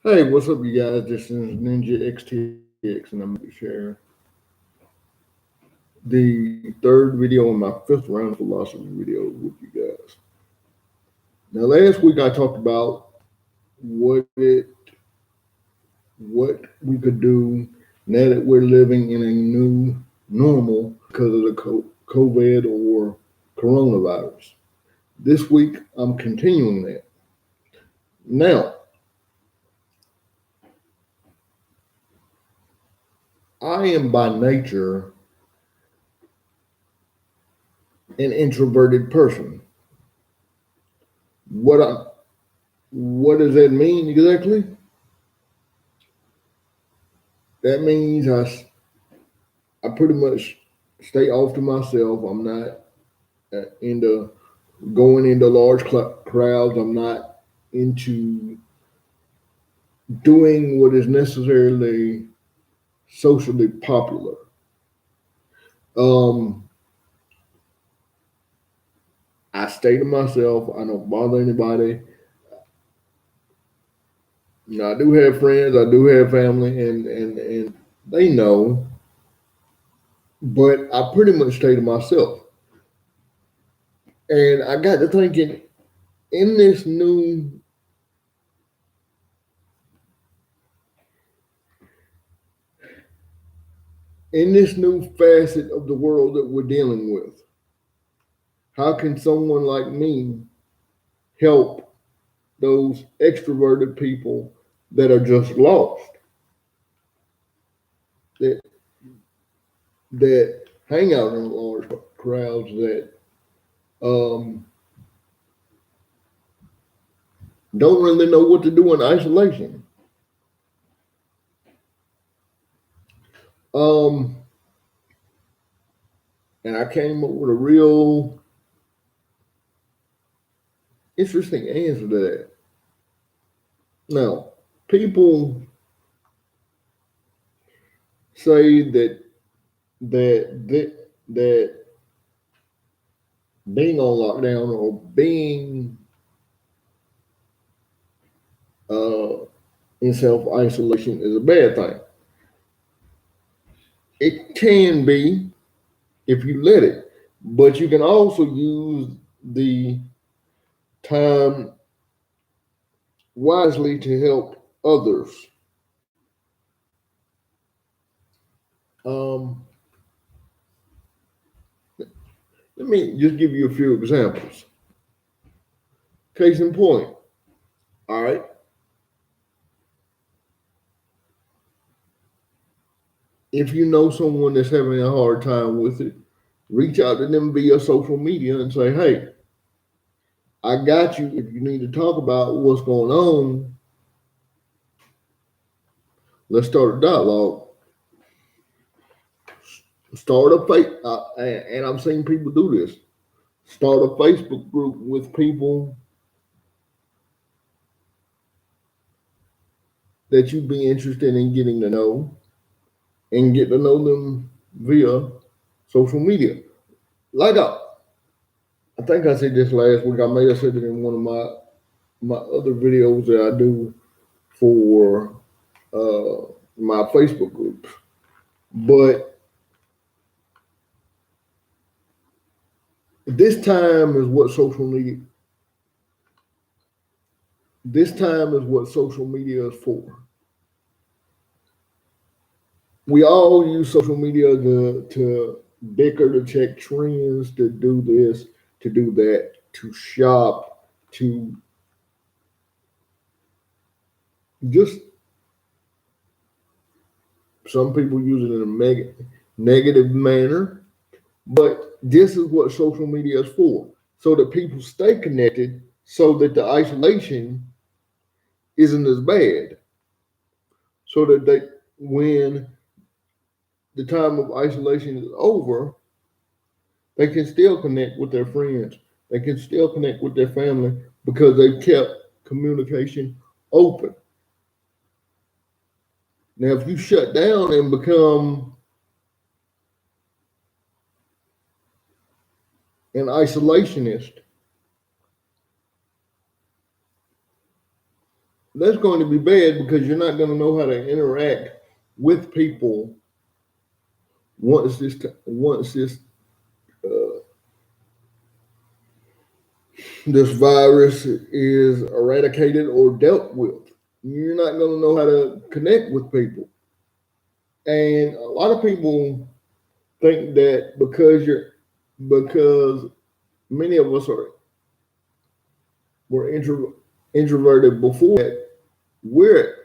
Hey, what's up, you guys? This is Ninjaxtx, and I'm going to share the third video in my fifth round of philosophy videos with you guys. Now, last week I talked about what it, what we could do now that we're living in a new normal because of the COVID or coronavirus. This week I'm continuing that. Now, I am by nature an introverted person. What I What does that mean exactly? That means I pretty much stay off to myself. I'm not into going into large crowds. I'm not into doing what is necessarily socially popular. Um, I stay to myself. I don't bother anybody. I do have friends. I do have family, and they know. But I pretty much stay to myself. And I got to thinking, in this new in this new facet of the world that we're dealing with, how can someone like me help those extroverted people that are just lost, that that hang out in large crowds, that um, don't really know what to do in isolation? Um, and I came up with a real interesting answer to that. Now, people say that being on lockdown or being uh, in self isolation is a bad thing. It can be if you let it, but you can also use the time wisely to help others. Um, Let me just give you a few examples. Case in point, all right, if you know someone that's having a hard time with it, reach out to them via social media and say, hey, I got you. If you need to talk about what's going on, let's start a dialogue. Start a face, and I've seen people do this. Start a Facebook group with people that you'd be interested in getting to know, and get to know them via social media. Like I think I said this last week. I may have said it in one of my other videos that I do for my Facebook groups. But this time is what social media. This time is what social media is for. We all use social media to bicker, to check trends, to do this, to do that, to shop, to just some people use it in a negative manner, but this is what social media is for, so that people stay connected, so that the isolation isn't as bad, so that when the time of isolation is over, they can still connect with their friends. They can still connect with their family because they've kept communication open. Now, if you shut down and become an isolationist, that's going to be bad because you're not going to know how to interact with people once uh, this virus is eradicated or dealt with. You're not going to know how to connect with people. And a lot of people think that because many of us were introverted before that, we're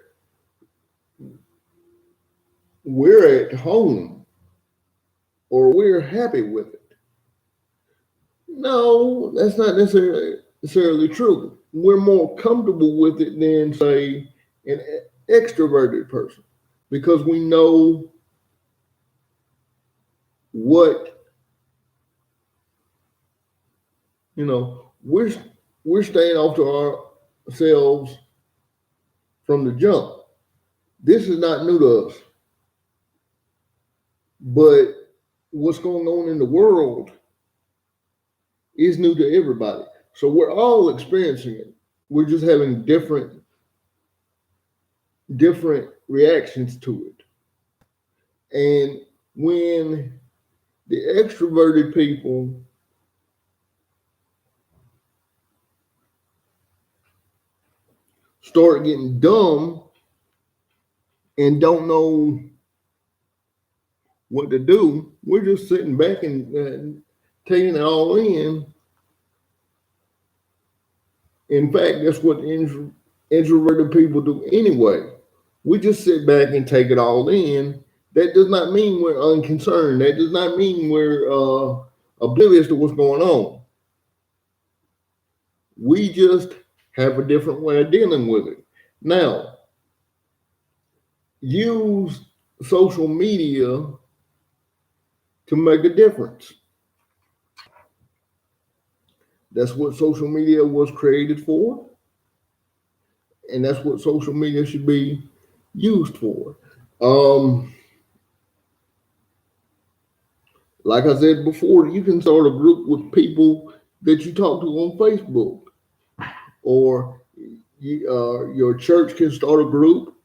we're at home or we're happy with it. No, that's not necessarily true. We're more comfortable with it than, say, an extroverted person because we know what, we're staying off to ourselves from the jump. This is not new to us, but what's going on in the world is new to everybody. So we're all experiencing it. We're just having different reactions to it. And when the extroverted people start getting dumb and don't know what to do, we're just sitting back and taking it all in. In fact, that's what introverted people do anyway. We just sit back and take it all in. That does not mean we're unconcerned. That does not mean we're oblivious to what's going on. We just have a different way of dealing with it. Now, use social media to make a difference. That's what social media was created for, and that's what social media should be used for. Um, like I said before, you can start a group with people that you talk to on Facebook, or your church can start a group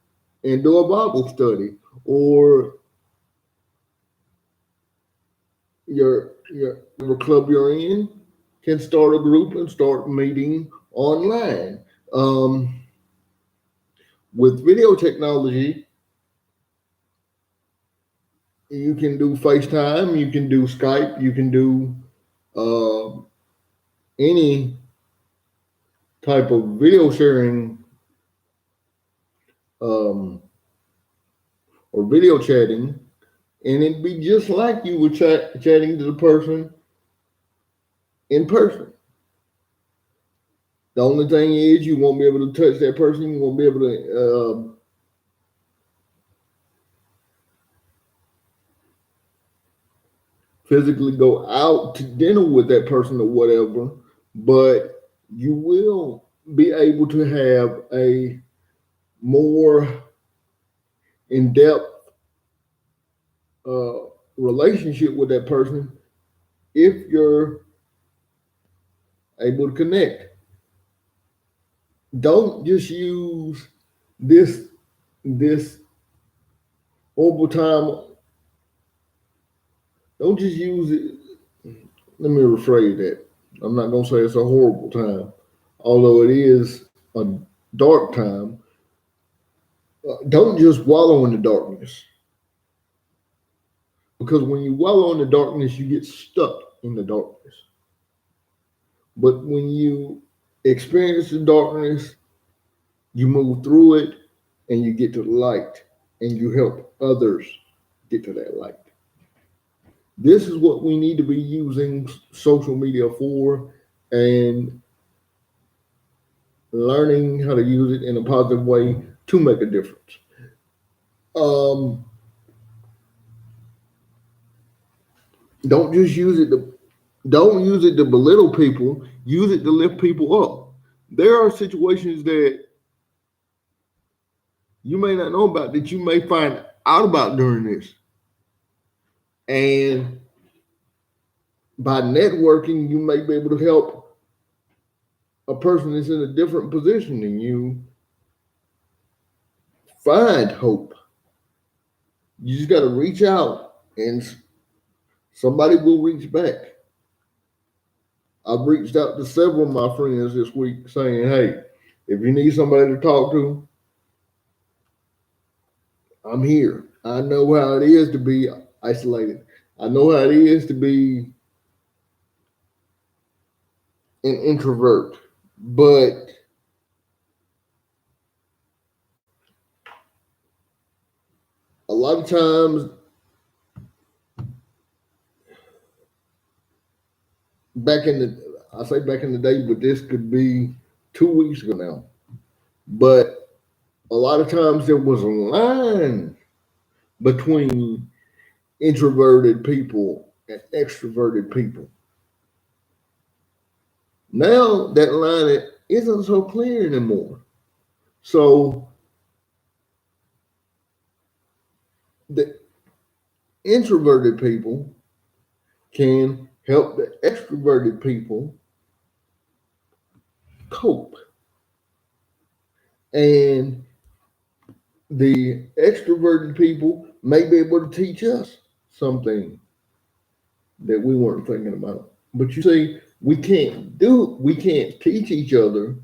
and do a Bible study, or your club you're in can start a group and start meeting online. Um, with video technology, you can do FaceTime, you can do Skype, you can do uh, any type of video sharing um, or video chatting, and it'd be just like you were chatting to the person in person. The only thing is, you won't be able to touch that person. You won't be able to physically go out to dinner with that person or whatever, but you will be able to have a more in-depth uh, relationship with that person if you're able to connect. Don't just use this horrible time. Don't just use it. Let me rephrase that. I'm not gonna say it's a horrible time, although it is a dark time. Don't just wallow in the darkness, because when you wallow in the darkness, you get stuck in the darkness. But when you experience the darkness, you move through it and you get to the light and you help others get to that light. This is what we need to be using social media for, and learning how to use it in a positive way to make a difference. Um, don't just use it to don't use it to belittle people. Use it to lift people up. There are situations that you may not know about that you may find out about during this, and by networking, you may be able to help a person that's in a different position than you find hope. You just got to reach out and somebody will reach back. I've reached out to several of my friends this week saying, hey, if you need somebody to talk to, I'm here. I know how it is to be isolated. I know how it is to be an introvert. But a lot of times I say back in the day, but this could be 2 weeks ago now. But a lot of times there was a line between introverted people and extroverted people. Now that line isn't so clear anymore. So the introverted people can help the extroverted people cope. And the extroverted people may be able to teach us something that we weren't thinking about. But you see, we can't teach each other,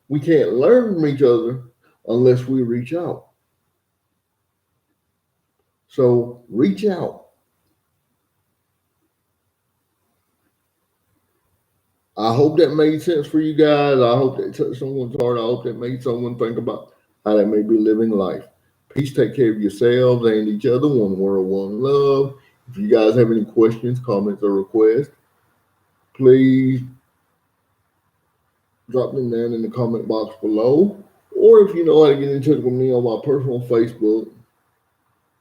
we can't learn from each other unless we reach out. So reach out. I hope that made sense for you guys. I hope that touched someone's heart. I hope that made someone think about how they may be living life. Peace, take care of yourselves and each other. One world, one love. If you guys have any questions, comments, or requests, please drop them down in the comment box below. Or if you know how to get in touch with me on my personal Facebook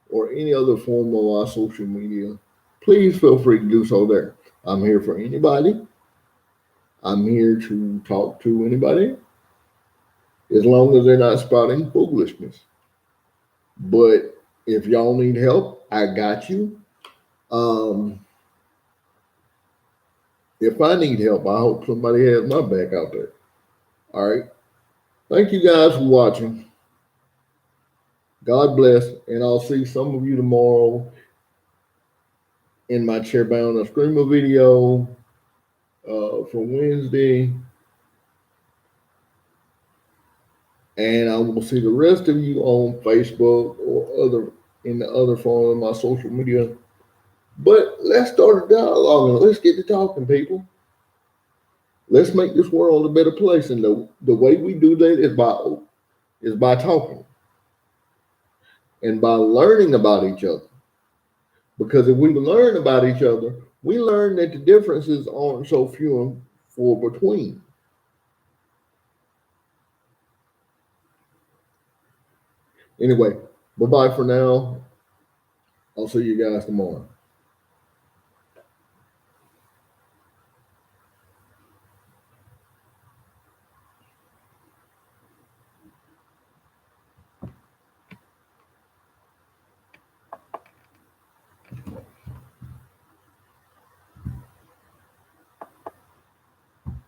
or any other form of my social media, please feel free to do so there. I'm here for anybody. I'm here to talk to anybody as long as they're not spouting foolishness. But if y'all need help, I got you. If I need help, I hope somebody has my back out there. All right. Thank you guys for watching. God bless, and I'll see some of you tomorrow in my chair bound a streamer video for Wednesday. And I will see the rest of you on Facebook or in the other form of my social media. But let's start a dialogue and let's get to talking, people. Let's make this world a better place. And the way we do that is by talking and by learning about each other. Because if we learn about each other, we learn that the differences aren't so few and far between. Anyway, bye-bye for now. I'll see you guys tomorrow.